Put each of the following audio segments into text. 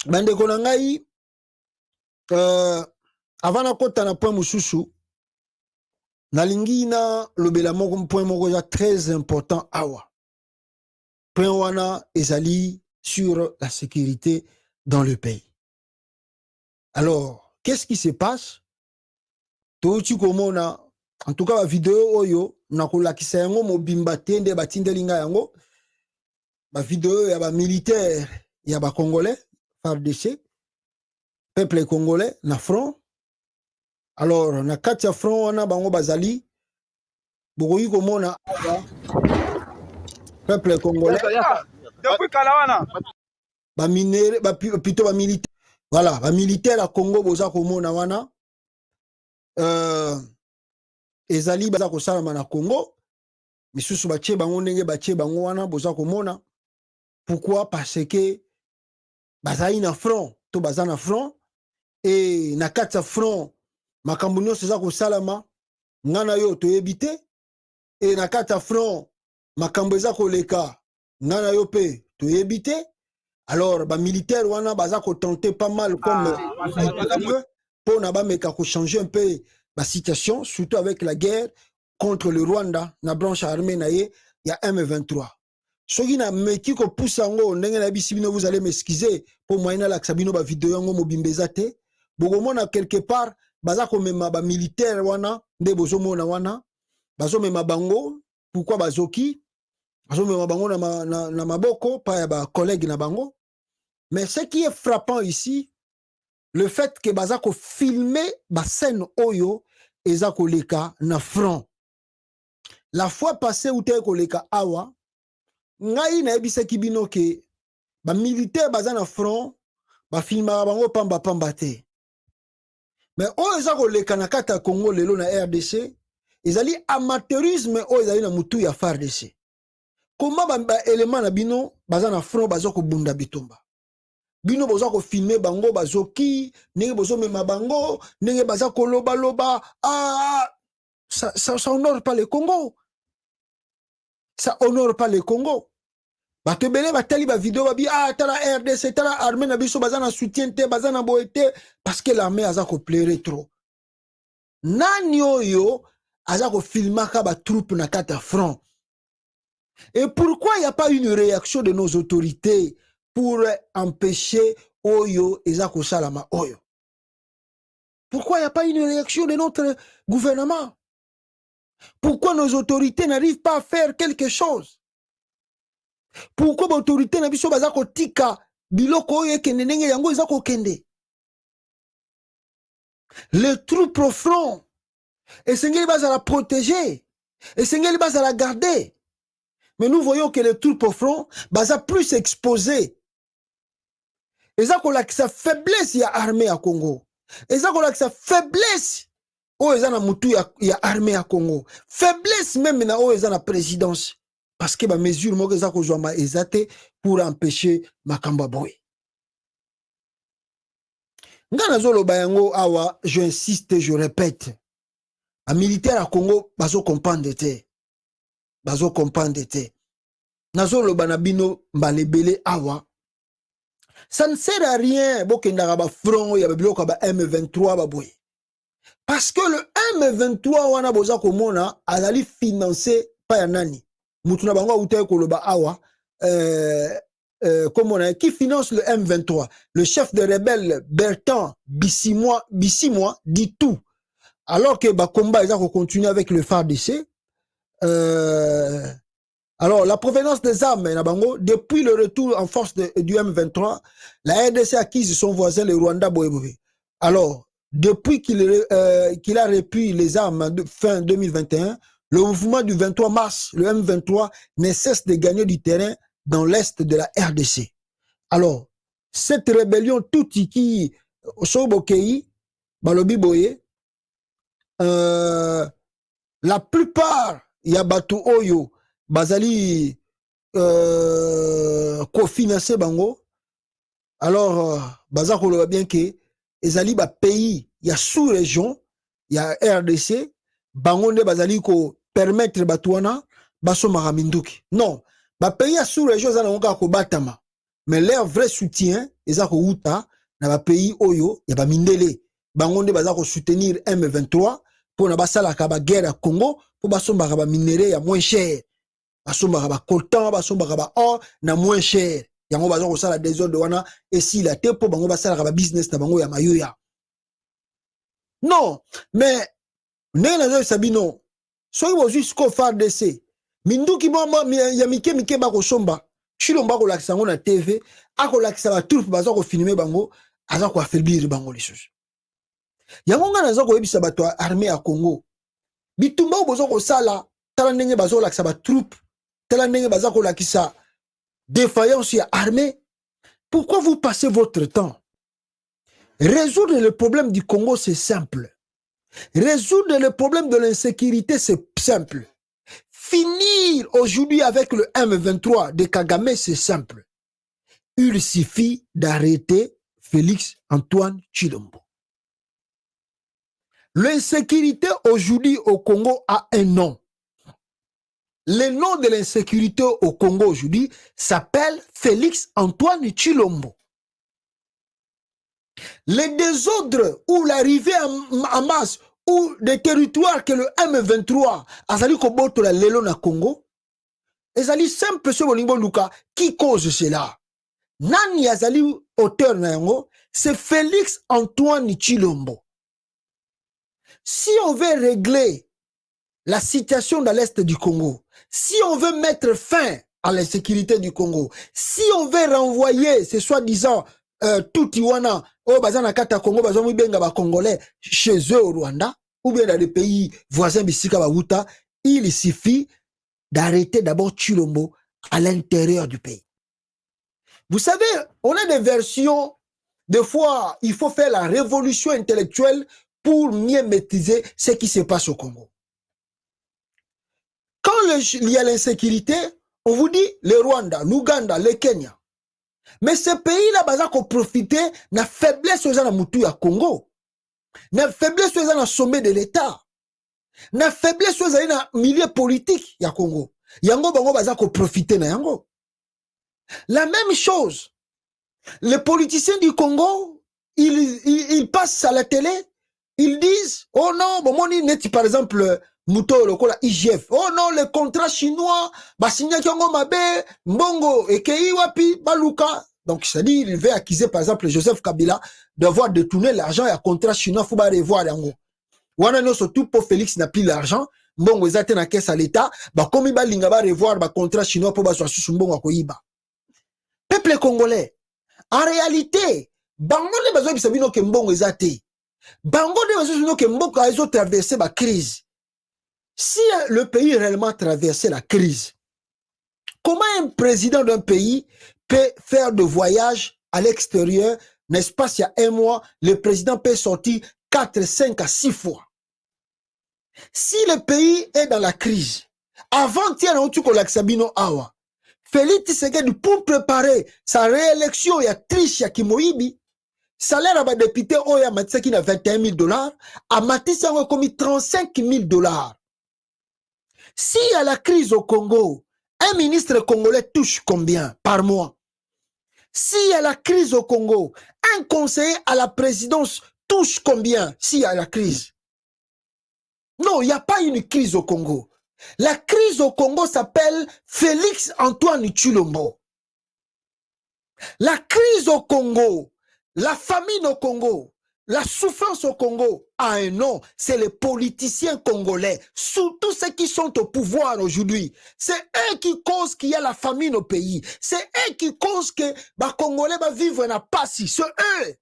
Bande konangai, avant na kota na point mususu, nalingi na lobela moko point moko ya très important awa. Point wana ezali sur la sécurité dans le pays. Alors, qu'est-ce qui se passe? Touti komona, en tout cas la vidéo oyo, nakolakisa yango mobimba tende batindelinga yango, ba vidéo ya ba militaire, ya ba congolais, FARDC, peuple congolais na front. Alors, na kati ya front wana bango bazali, bokoyi komona peuple congolais, ba minere, plutôt ba militaire. Voilà, ba militaire à Congo boza komona wana, ezali baza kosalama na Congo, misusu batie bango ndenge batie bango wana boza komona. Pourquoi? Parce que bazali na front, to baza na front, et na kati ya front, makambo nyonso eza kosalama, ngana yo toyebi te, et na kati ya front, makambo eza koleka, ngana yo pe toyebi te. Alors, ba militaire wana baza ko tenter pas mal comme pour na ba meka ko changer un peu la situation, surtout avec la guerre contre le Rwanda, na branche armée na ye, ya M23. Soki na meki ko poussa ngo ndenge na bisibino, vous allez m'excuser pour moyena la sabino ba vidéo ngo mobimbeza te. Bogomona quelque part baza ko mema ba militaire wana nde bozo mona wana bazo mema bango. Pourquoi bazoki bazo mema bango na maboko pa ya ba collègue na bango. Mais ce qui est frappant ici, le fait que baza ko filmer ba scène oyo eza ko leka na front. La fois passée où te ko leka awa, ngai na ebisaki bino ke ba militaire baza na front, ba filma bango pamba pamba te. Mais oyo eza ko leka na kata Congo lelo na RDC, ezali amateurisme oyo ezali na mutu ya FARDC. Comment ba élément na bino baza na front baza ko bunda bitumba. Bino boza ko filmer bango bazoki, nenge bozo mema bango, nenge baza ko loba loba, ça honore pas le Congo. Ça honore pas le Congo. Bato bele batali ba vidéo babi tala RDC tala armée na biso baza na soutien te baza na boete parce que l'armée aza ko plaire trop. Nani oyo aza ko filmaka ba troupe na kata front. Et pourquoi il n'y a pas une réaction de nos autorités pour empêcher oyo ezako salama oyo? Pourquoi il n'y a pas une réaction de notre gouvernement? Pourquoi nos autorités n'arrivent pas à faire quelque chose? Pourquoi l'autorité n'a pas bazako tika biloko oyo ekende ndenge yango ezako kende? Les troupes au front, et sengeli bazala protéger, et sengeli bazala garder. Mais nous voyons que les troupes au front baza plus exposées. Ezako la sa faiblesse ya armée à Congo. Ezako la sa faiblesse o ezana mutu ya armée à Congo. Faiblesse même na o ezana présidence. Parce que ba mesure moko ezako zoma ezate pour empêcher makamba boy. Ngana zolo bayango awa, je insiste, je répète. Un militaire à Congo bazo comprendre te. Bazo comprendre te. Nazolo banabino mbalebele awa. Ça ne sert à rien bokendaka ba front ya biloko ba M23 baboy. Parce que le M23 wana boza komona azali financé pa ya nani. Mutuna bango utaye koloba awa comme on a qui finance le M23, le chef de rebelle Bertrand Bissimois dit tout. Alors que ba combat ils ont continué avec le FARDC. Alors, la provenance des armes, depuis le retour en force du M23, la RDC acquise son voisin, le Rwanda Boéboué. Alors, depuis qu'il a repris les armes fin 2021, le mouvement du 23 mars, le M23, ne cesse de gagner du terrain dans l'est de la RDC. Alors, cette rébellion, tout qui, Sobokei, Balobi Boye, la plupart, Yabatou Oyo, Bazali cofinancé bango. Alors Bazako le bien que ezali ba pays ya sous-région ya RDC bango ne bazali ko permettre batwana baso maraminduki. Non, ba pays ya sous-région za nonga ko batama. mais leur vrai soutien eza ko uta na ba pays oyo ya ba mindele bango nde baza ko soutenir M23 pour na basala ka ba guerre ya Congo pour basomba ka ba minerai ya moins cher basomba ka ba coltan basomba ka ba or na moins cher yango baza ko sala désordre wana esila te pour bango basala ka ba business na bango ya mayoya non mais ndenge nazo sabino soki bozwi siko FARDC minduki mwa ya mike bakosomba Chilomba kolakisa yango na TV akolakisa batroupe baza kofilme bango aza koaffaiblir bango lisusu yango nga naza koyebisa bato ya armée ya Congo bitumba oyo boza kosala tala ndenge baza kolakisa batroupe tala ndenge baza kolakisa défaillance ya armée. Pourquoi vous passez votre temps? Résoudre le problème du Congo, c'est simple. Résoudre le problème de l'insécurité, c'est simple. Finir aujourd'hui avec le M23 de Kagame, c'est simple. Il suffit d'arrêter Félix Antoine Tshilombo. L'insécurité aujourd'hui au Congo a un nom. Le nom de l'insécurité au Congo aujourd'hui s'appelle Félix Antoine Tshilombo. Les désordres ou l'arrivée en masse ou des territoires que le M23 a sali koboto la lelo na Congo, ezali simple ce bolingo luka qui cause cela. Nani azali auteur na yango, c'est Félix Antoine Tshilombo. Si on veut régler la situation dans l'est du Congo, si on veut mettre fin à l'insécurité du Congo, si on veut renvoyer ces soi-disant tout Iwana au bazana kata Congo bazomu benga ba Congolais chez eux au Rwanda ou bien dans les pays voisins bisika baouta, il suffit d'arrêter d'abord Tshilombo à l'intérieur du pays. Vous savez, on a des versions, des fois il faut faire la révolution intellectuelle pour mieux maîtriser ce qui se passe au Congo. Quand il y a l'insécurité, on vous dit le Rwanda, l'Ouganda, le Kenya. Mais ces pays-là, baza ko profiter na faiblesse aux na mutu ya Congo. Na faiblesse aux na sommet de l'État. Na faiblesse aux na milieu politique ya Congo. Yango bango baza ko profiter na yango. La même chose. Les politiciens du Congo, ils passent à la télé, ils disent, oh non, bon, mon net, par exemple, Mouto, le IGF. Oh non, les contrats chinois, Basigna Kiongo Mabe, Mbongo, Ekei Wapi, Baluka. Donc, c'est-à-dire, il veut accuser, par exemple, Joseph Kabila d'avoir détourné l'argent et un contrat chinois, il faut pas revoir yango. Wana no surtout pour Félix n'a plus l'argent, Mbongo ezate na caisse à l'État, bah comme il va linga revoir ba contrat chinois pour ba so sous Mbongo akoyiba. Peuple congolais, en réalité, bango ne bazo bisabino ke Mbongo ezate. Bango ne bazo bisabino ke Mbongo a traversé la crise. Si le pays réellement traversait la crise, comment un président d'un pays peut faire de voyage à l'extérieur, n'est-ce pas, s'il y a un mois, le président peut sortir 4, 5 à 6 fois. Si le pays est dans la crise, avant-hier, Félix Tshisekedi, pour préparer sa réélection, il y a triche, il y a Kimoïbi, salaire à député, il y a Matsaki, 21 000 $, à Matisse, il a commis 35 000 $. S'il y a la crise au Congo, un ministre congolais touche combien par mois? S'il y a la crise au Congo, un conseiller à la présidence touche combien s'il y a la crise? Non, il n'y a pas une crise au Congo. La crise au Congo s'appelle Félix Antoine Tshilombo. La crise au Congo, la famine au Congo, la souffrance au Congo a un nom, c'est les politiciens congolais, surtout ceux qui sont au pouvoir aujourd'hui. C'est eux qui causent qu'il y a la famine au pays. C'est eux qui causent que les Congolais vont vivre na passi. C'est eux.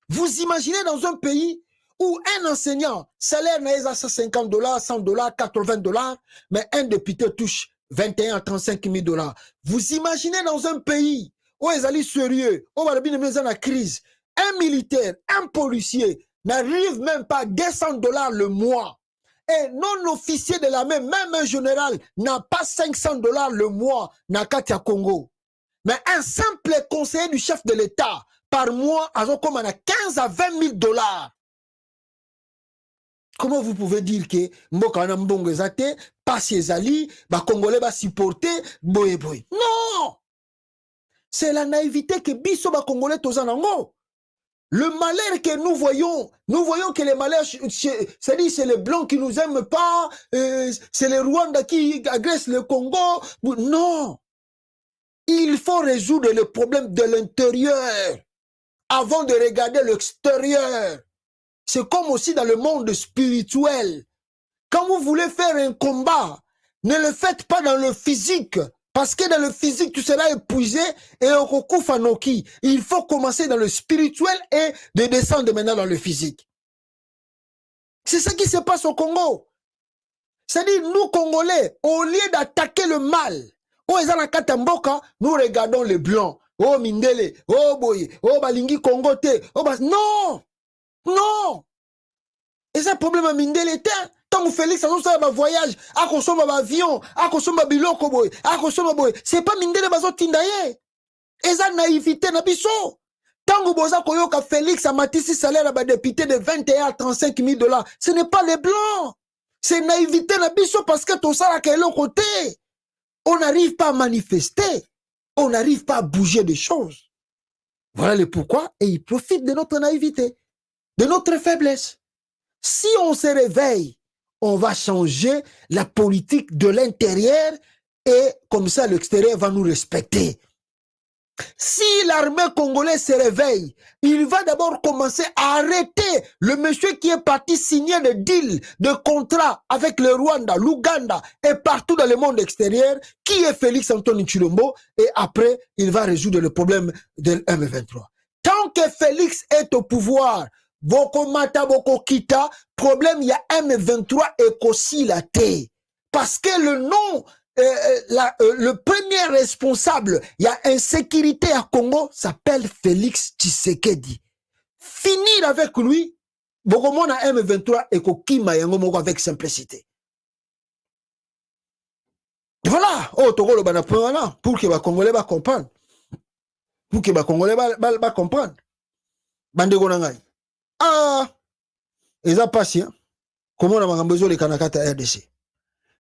Vous imaginez dans un pays où un enseignant, salaire n'est à 150 $, 100 $, 80 $, mais un député touche 21 à 35 000 $. Vous imaginez dans un pays où ils allaient sérieux, où il y a une crise, un militaire, un policier n'arrive même pas à 200 $ le mois. Et non-officier de la même un général n'a pas 500 $ le mois dans Katia Congo. Mais un simple conseiller du chef de l'État par mois a comme 15 à 20 000 $. Comment vous pouvez dire que Mboka na mbongo ezate, pas ses alliés, ba Congolais va supporter, boy boy. Non! C'est la naïveté que biso ba Congolais tozanango. Le malheur que nous voyons que les malheurs, c'est-à-dire c'est les Blancs qui nous aiment pas, c'est les Rwandais qui agressent le Congo. Non. Il faut résoudre le problème de l'intérieur avant de regarder l'extérieur. C'est comme aussi dans le monde spirituel. Quand vous voulez faire un combat, ne le faites pas dans le physique. Parce que dans le physique, tu seras épuisé et au Fanoki. Il faut commencer dans le spirituel et de descendre maintenant dans le physique. C'est ça qui se passe au Congo. C'est-à-dire, nous, Congolais, au lieu d'attaquer le mal, nous regardons les Blancs. Oh, Mindele, oh, Boye, oh, Balingi Congote, oh, non! Non! Et c'est un problème à Mindele, tant que Félix a un voyage, à consommer un avion, à consommer un biloko boy, à consommer boy, c'est pas Mindele bazo tindaye. Et ça naïveté na biso. Tant que boza koyoka Félix a matisi salaire à député de 21 à 35 000 $, ce n'est pas les blancs. C'est naïveté na biso parce que tout ça là qu'est l'autre côté. On n'arrive pas à manifester. On n'arrive pas à bouger des choses. Voilà le pourquoi. Et ils profitent de notre naïveté, de notre faiblesse. Si on se réveille, on va changer la politique de l'intérieur et comme ça l'extérieur va nous respecter. Si l'armée congolaise se réveille, il va d'abord commencer à arrêter le monsieur qui est parti signer des deals, de contrats avec le Rwanda, l'Ouganda et partout dans le monde extérieur, qui est Félix Antoine Tshilombo, et après, il va résoudre le problème de M23. Tant que Félix est au pouvoir, Boko Mata, Boko Kita, problème, il y a M23 et Kossi la T. Parce que le nom, le premier responsable, il y a insécurité à Congo, s'appelle Félix Tshisekedi. Finir avec lui, Boko Mona M23 et Kokima Yango avec simplicité. Voilà, oh, Togo le bana pour que les Congolais va comprendre. Pour que les Congolais va comprendre. Bande Gonangai. Ah, et ça passe, comment on a besoin de Kanakata RDC.